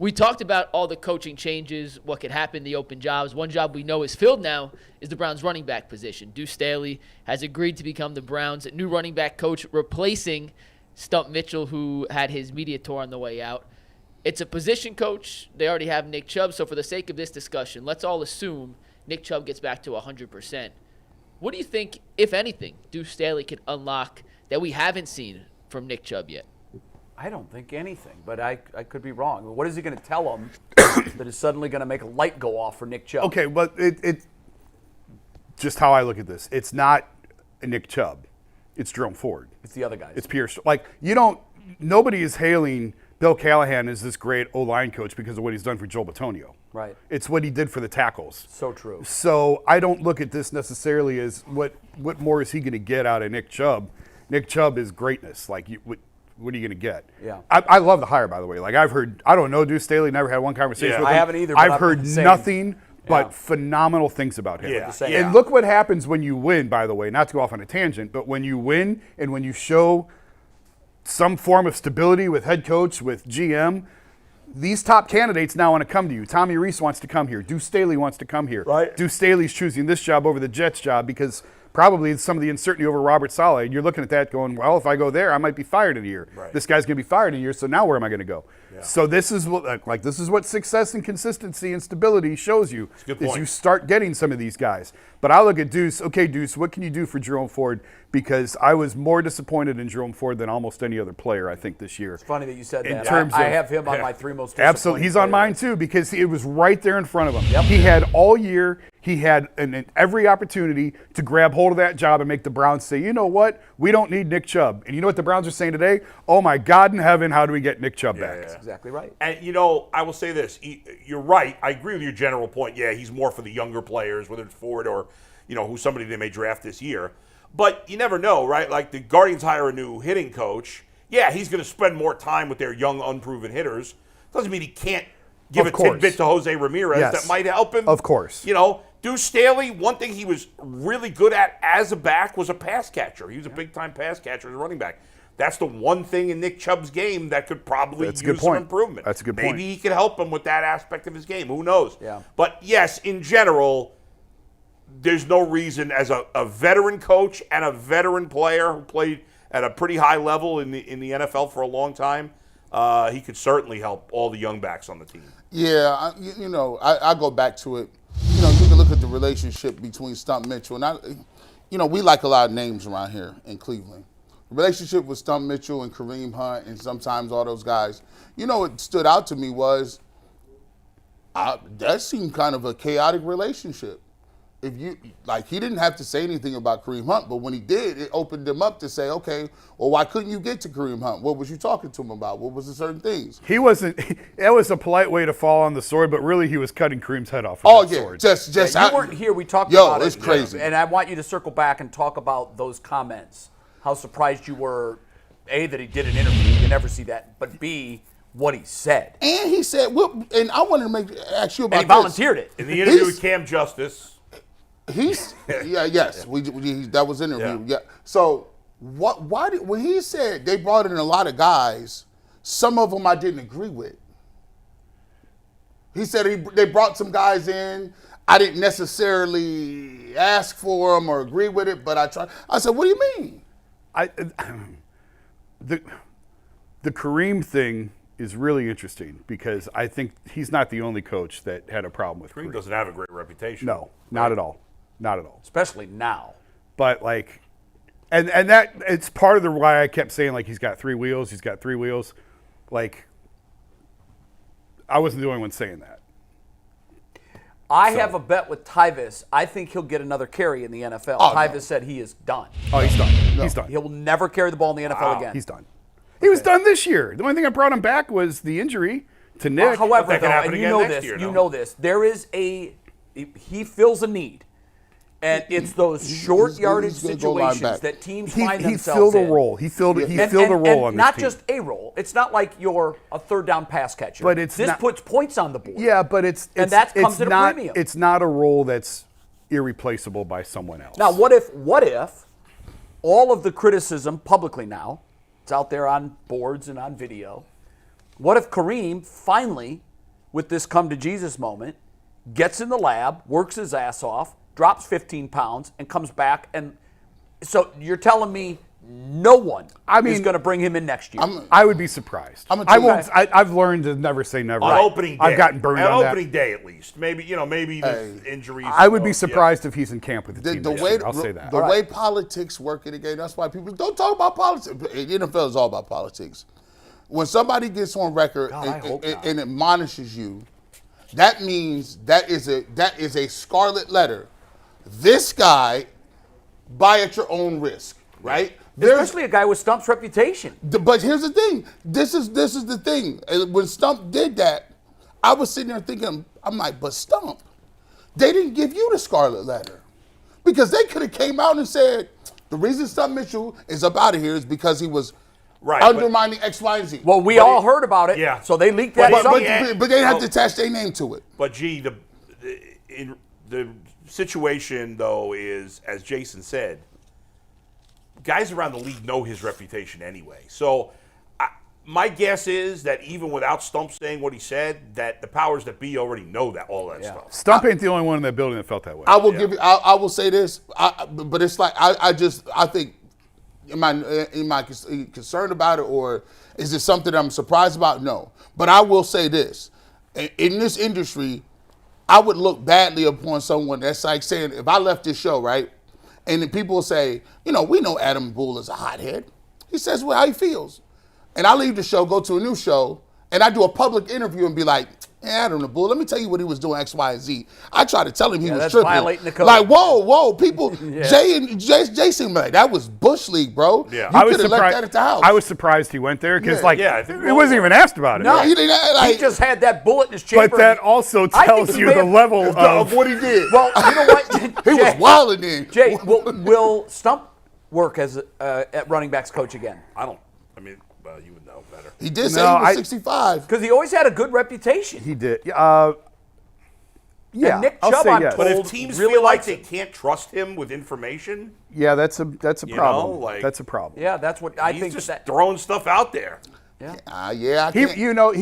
We talked about all the coaching changes, what could happen, the open jobs. One job we know is filled now is the Browns' running back position. Duce Staley has agreed to become the Browns' new running back coach, replacing Stump Mitchell, who had his media tour on the way out. It's a position coach. They already have Nick Chubb, so for the sake of this discussion, let's all assume Nick Chubb gets back to 100%. What do you think, if anything, Duce Staley can unlock that we haven't seen from Nick Chubb yet? I don't think anything, but I could be wrong. What is he going to tell them that is suddenly going to make a light go off for Nick Chubb? Okay, but it just how I look at this. It's not Nick Chubb. It's Jerome Ford. It's the other guys. It's Pierce. Nobody is hailing Bill Callahan as this great O-line coach because of what he's done for Joe Bitonio. Right. It's what he did for the tackles. So true. So I don't look at this necessarily as what more is he going to get out of Nick Chubb. Nick Chubb is greatness. What are you going to get? Yeah. I love the hire, by the way. I've heard, I don't know Duce Staley, never had one conversation with him. I haven't either. But I've heard nothing but phenomenal things about him. Yeah. And look what happens when you win, by the way, not to go off on a tangent, but when you win and when you show some form of stability with head coach, with GM, these top candidates now want to come to you. Tommy Reese wants to come here. Duce Staley wants to come here. Right. Duce Staley's choosing this job over the Jets job because probably some of the uncertainty over Robert Saleh. And you're looking at that going, well, if I go there, I might be fired in a year. Right. This guy's going to be fired in a year, so now where am I going to go? Yeah. So this is what success and consistency and stability shows you. Is you start getting some of these guys. But I look at Duce. Okay, Duce, what can you do for Jerome Ford? Because I was more disappointed in Jerome Ford than almost any other player, I think, this year. It's funny that you said in that. Terms I of, have him on my three most disappointing absolutely. He's on mine, too, because it was right there in front of him. Yep. He had all year, he had every opportunity to grab hold of that job and make the Browns say, you know what, we don't need Nick Chubb. And you know what the Browns are saying today? Oh, my God in heaven, how do we get Nick Chubb back? That's exactly right. And, I will say this. You're right. I agree with your general point. Yeah, he's more for the younger players, whether it's Ford or, who's somebody they may draft this year. But you never know, right? Like the Guardians hire a new hitting coach. Yeah, he's going to spend more time with their young, unproven hitters. Doesn't mean he can't give a tidbit to Jose Ramirez that might help him. Of course. Duce Staley, one thing he was really good at as a back was a pass catcher. He was a big-time pass catcher as a running back. That's the one thing in Nick Chubb's game that could probably use some improvement. That's a good point. Maybe he could help him with that aspect of his game. Who knows? Yeah. But, yes, in general, there's no reason as a veteran coach and a veteran player who played at a pretty high level in the NFL for a long time, he could certainly help all the young backs on the team. Yeah, I go back to it. You can look at the relationship between Stump Mitchell and we like a lot of names around here in Cleveland. The relationship with Stump Mitchell and Kareem Hunt and sometimes all those guys. What stood out to me was that seemed kind of a chaotic relationship. If he didn't have to say anything about Kareem Hunt, but when he did, it opened him up to say, okay, well, why couldn't you get to Kareem Hunt? What was you talking to him about? What was the certain things? He wasn't. That was a polite way to fall on the sword, but really he was cutting Kareem's head off. Oh yeah, sword. just. You weren't here. We talked about it. It's crazy. And I want you to circle back and talk about those comments. How surprised you were, A, that he did an interview. You never see that, but B, what he said. And he said, and I wanted to ask you about and he volunteered it. In the interview with Cam Justice. Yes, that was an interview. Yeah. So when he said they brought in a lot of guys, some of them I didn't agree with. He said they brought some guys in. I didn't necessarily ask for them or agree with it, but I tried. I said, "What do you mean?" The Kareem thing is really interesting because I think he's not the only coach that had a problem with Kareem. Doesn't have a great reputation. No, not at all. Not at all. Especially now. But and that it's part of the why I kept saying he's got three wheels. He's got three wheels. I wasn't the only one saying that. I have a bet with Tyvis. I think he'll get another carry in the NFL. Tyvis said he is done. Oh, he's done. No. He's done. He will never carry the ball in the NFL again. He's done. He was done this year. The only thing that brought him back was the injury to Nick. However, though, and you know this, there is he fills a need. And it's those short yardage situations that teams find themselves in. He filled a role. He filled a role on this not team. just a role. It's not like you're a third down pass catcher. But this puts points on the board. Yeah, but that comes at a premium. It's not a role that's irreplaceable by someone else. Now, what if all of the criticism publicly now, it's out there on boards and on video, what if Kareem finally with this come to Jesus moment, gets in the lab, works his ass off, drops 15 pounds, and comes back. And so you're telling me no one is going to bring him in next year? I would be surprised. I've learned to never say never. On opening day. I've gotten burned on that. Opening day at least. Maybe there's injuries. I would be surprised if he's in camp with the team this year. I'll say that. The way politics work in the game, that's why people don't talk about politics. The NFL is all about politics. When somebody gets on record and admonishes you, that means that is a scarlet letter. This guy, buy at your own risk, right? Especially a guy with Stump's reputation. But here's the thing. This is the thing. When Stump did that, I was sitting there thinking, I'm like, but Stump, they didn't give you the scarlet letter. Because they could have came out and said, the reason Stump Mitchell is up out of here is because he was undermining X, Y, and Z. Well, we all heard about it, so they leaked that. But they didn't have to attach their name to it. But, the situation, though, is, as Jason said, guys around the league know his reputation anyway. So my guess is that even without Stump saying what he said, that the powers that be already know that all that stuff. Stump ain't the only one in that building that felt that way. I will give you. I will say this, but it's like I think. Am I concerned about it, or is it something I'm surprised about? No. But I will say this. In this industry, I would look badly upon someone that's like saying, if I left this show, right, and then people will say, we know Adam Bull is a hothead. He says how he feels. And I leave the show, go to a new show, and I do a public interview and be like, Adam Bull, let me tell you what he was doing, X, Y, and Z. I try to tell him he was tripping. Violating the code. Like, whoa, people, Jason, like, that was Bush League, bro. Yeah. You could have left that at the house. I was surprised he went there because, he wasn't even asked about it. No, right? he just had that bullet in his chamber. But that also tells you the level of what he did. Well, you know what? He was wilding in. Jay, will Stump work as at running backs coach again? You would know better. He did say he was 65. Because he always had a good reputation. He did. And Nick Chubb, yes. But if teams feel like they can't trust him with information, that's a problem. That's a problem. Yeah, that's what I think. He's just throwing stuff out there. He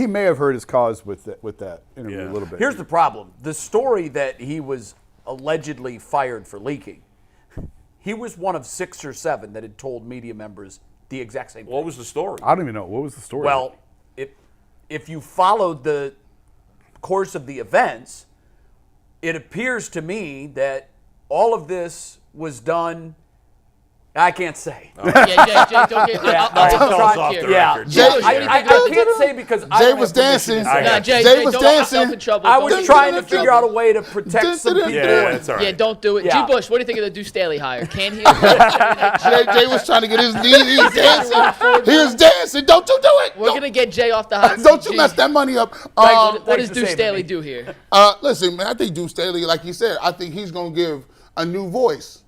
may have hurt his cause with that interview a little bit. Here's the problem: the story that he was allegedly fired for leaking. He was one of 6 or 7 that had told media members the exact same thing. What was the story? I don't even know. What was the story? Well, if you followed the course of the events, it appears to me that all of this was done. I can't say. Jay, don't get. I'll here. Yeah, I can't say because Jay was dancing. Jay was dancing. I was trying to figure out a way protect some people. Yeah, that's all right. Yeah, don't do it. Yeah. G. Bush, what do you think of the Duce Staley hire? Can he? Jay was trying to get his knee. He was dancing. He was dancing. Don't you do it. We're going to get Jay off the hot seat. Don't you mess that money up. What does Duce Staley do here? Listen, man, I think Duce Staley, like you said, I think he's going to give a new voice.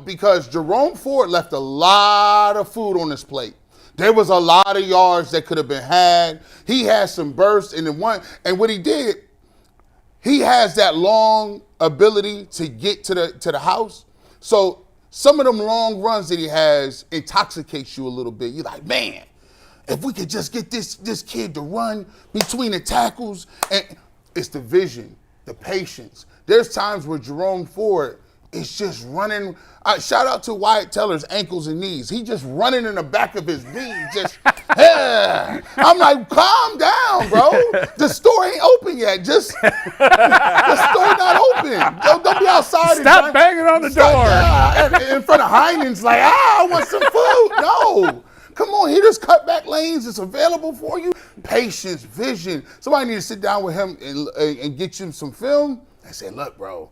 Because Jerome Ford left a lot of food on his plate. There was a lot of yards that could have been had. He had some bursts, and what he did, he has that long ability to get to the house. So some of them long runs that he has intoxicates you a little bit. You're like, man, if we could just get this kid to run between the tackles, and it's the vision, the patience. There's times where Jerome Ford is just running. Shout out to Wyatt Teller's ankles and knees. He just running in the back of his knee. Just, I'm like, calm down, bro. The store ain't open yet. The store not open. Don't be outside. Stop banging on the door. In front of Heinen's like, I want some food. No. Come on, here, there's cutback lanes. It's available for you. Patience, vision. Somebody need to sit down with him and get you some film and say, look, bro,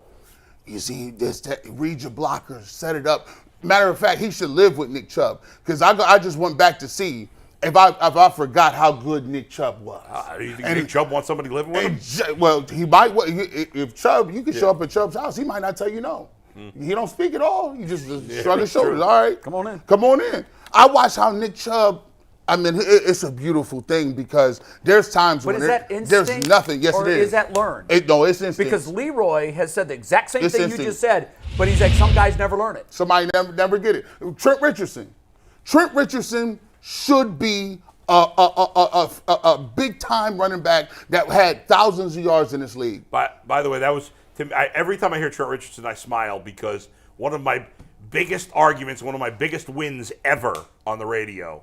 you see this, read your blockers, set it up. Matter of fact, he should live with Nick Chubb because I just went back to see if I forgot how good Nick Chubb was. Do you think Nick Chubb wants somebody living with him? Well, he might. If Chubb, you can show up at Chubb's house, he might not tell you no. He don't speak at all. You just shrug his shoulders. All right, come on in. I watched how Nick Chubb. I mean, it's a beautiful thing because there's times when there's nothing. Yes, it is. Or is that learned? No, it's instinct. Because Leroy has said the exact same thing you just said, but he's like, some guys never learn it. Somebody never get it. Trent Richardson should be a big-time running back that had thousands of yards in this league. By the way, that was every time I hear Trent Richardson, I smile because one of my biggest arguments, one of my biggest wins ever on the radio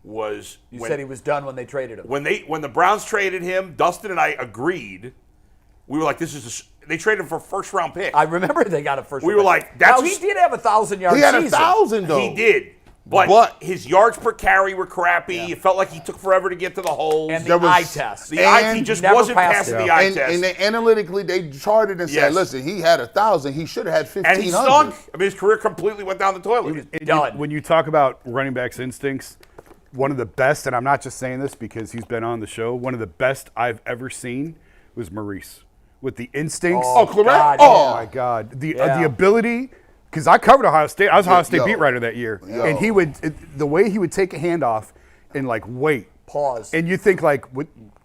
was You said he was done when they traded him. when the Browns traded him. Dustin and I agreed. We were like, they traded him for a first-round pick. I remember they got a first. We were like, that's now, he did have 1,000-yard He had season. 1,000 though. He did. But his yards per carry were crappy. It felt like he took forever to get to the holes. And There the was- eye test. The eye, he and just never wasn't passed passing it. the eye And test. they analytically, they charted and said, Yes. listen, he had 1,000. He should have had 1,500. and he stunk. I mean, his career completely went down the toilet. Done. When you talk about running backs' instincts, one of the best, and I'm not just saying this because he's been on the show, one of the best I've ever seen was Maurice. With the instincts. Oh, Claret? God, Oh, my God. The Yeah. ability, because I covered Ohio State. I was Ohio State Yo. beat writer that year. Yo. And the way he would take a handoff and like wait. Pause. And you think like,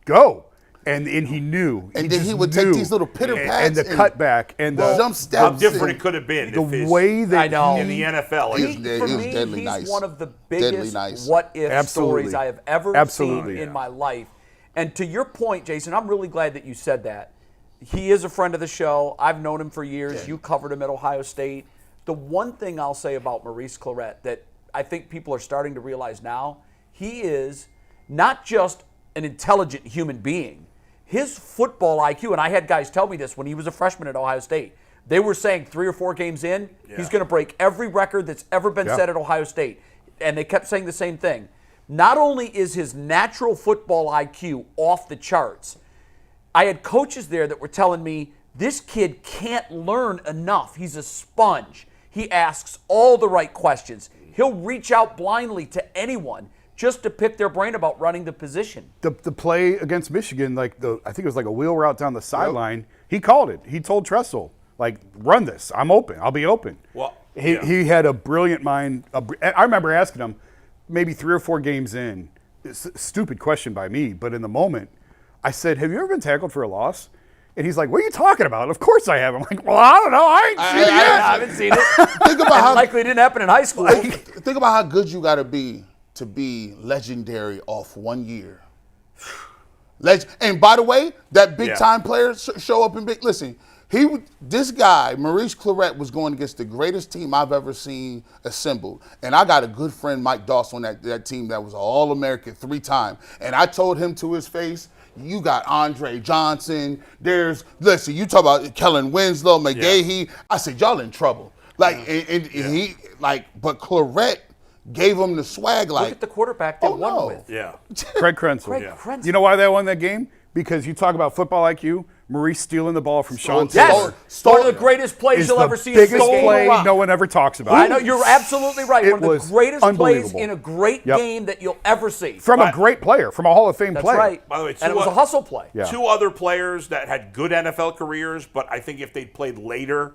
go. And he knew. And then just he would take knew. these little pitter And pats the cutback and the jump How steps. different it could have been the if his, way that I know. in the NFL. He Like, was dead. For He was me, deadly he's nice. one of the Deadly biggest nice. what-if Absolutely. stories I have ever Absolutely. seen in my life. And to your point, Jason, I'm really glad that you said that. He is a friend of the show. I've known him for years. You covered him at Ohio State. The one thing I'll say about Maurice Claret that I think people are starting to realize now, he is not just an intelligent human being. His football IQ, and I had guys tell me this when he was a freshman at Ohio State, they were saying 3 or 4 games in, he's going to break every record that's ever been set at Ohio State. And they kept saying the same thing. Not only is his natural football IQ off the charts, I had coaches there that were telling me, this kid can't learn enough. He's a sponge. He asks all the right questions. He'll reach out blindly to anyone just to pick their brain about running the position. the play against Michigan, I think it was like a wheel route down the sideline. He called it. He told Tressel, run this. I'm open. I'll be open. Well, He had a brilliant mind. I remember asking him maybe 3 or 4 games in, stupid question by me, but in the moment, I said, have you ever been tackled for a loss? And he's like, what are you talking about? Of course I have. I'm like, well, I don't know. I ain't seen it yet. I haven't seen it. Think about how Likely didn't happen in high school. think about how good you got to be legendary off 1 year. And by the way, that big time player show up in big. Listen, this guy Maurice Claret was going against the greatest team I've ever seen assembled, and I got a good friend Mike Doss on that team that was All-American 3-time, and I told him to his face, you got Andre Johnson. Listen, you talk about Kellen Winslow, McGahee. Yeah. I said, y'all in trouble. But Claret gave him the swag. Look at the quarterback they won with. yeah. Craig Krenzel. Craig Krenzel. You know why they won that game? Because you talk about football IQ, Maurice stealing the ball from Sean Yes, Taylor one of the greatest plays is you'll the ever see in biggest football. play no one ever talks about. I know, you're absolutely right. It One of was the greatest plays unbelievable. in a great Yep. game that you'll ever see. From a great player, from a Hall of Fame That's player. right. By the way, and it was a hustle play. Yeah. 2 other players that had good NFL careers, but I think if they'd played later,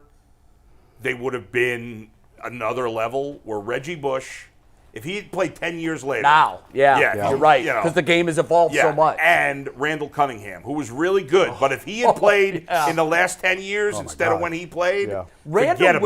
they would have been another level, were Reggie Bush. If he had played 10 years later. Now, you're right, because the game has evolved so much. And Randall Cunningham, who was really good. But if he had played in the last 10 years instead of when he played, Yeah. forget about it.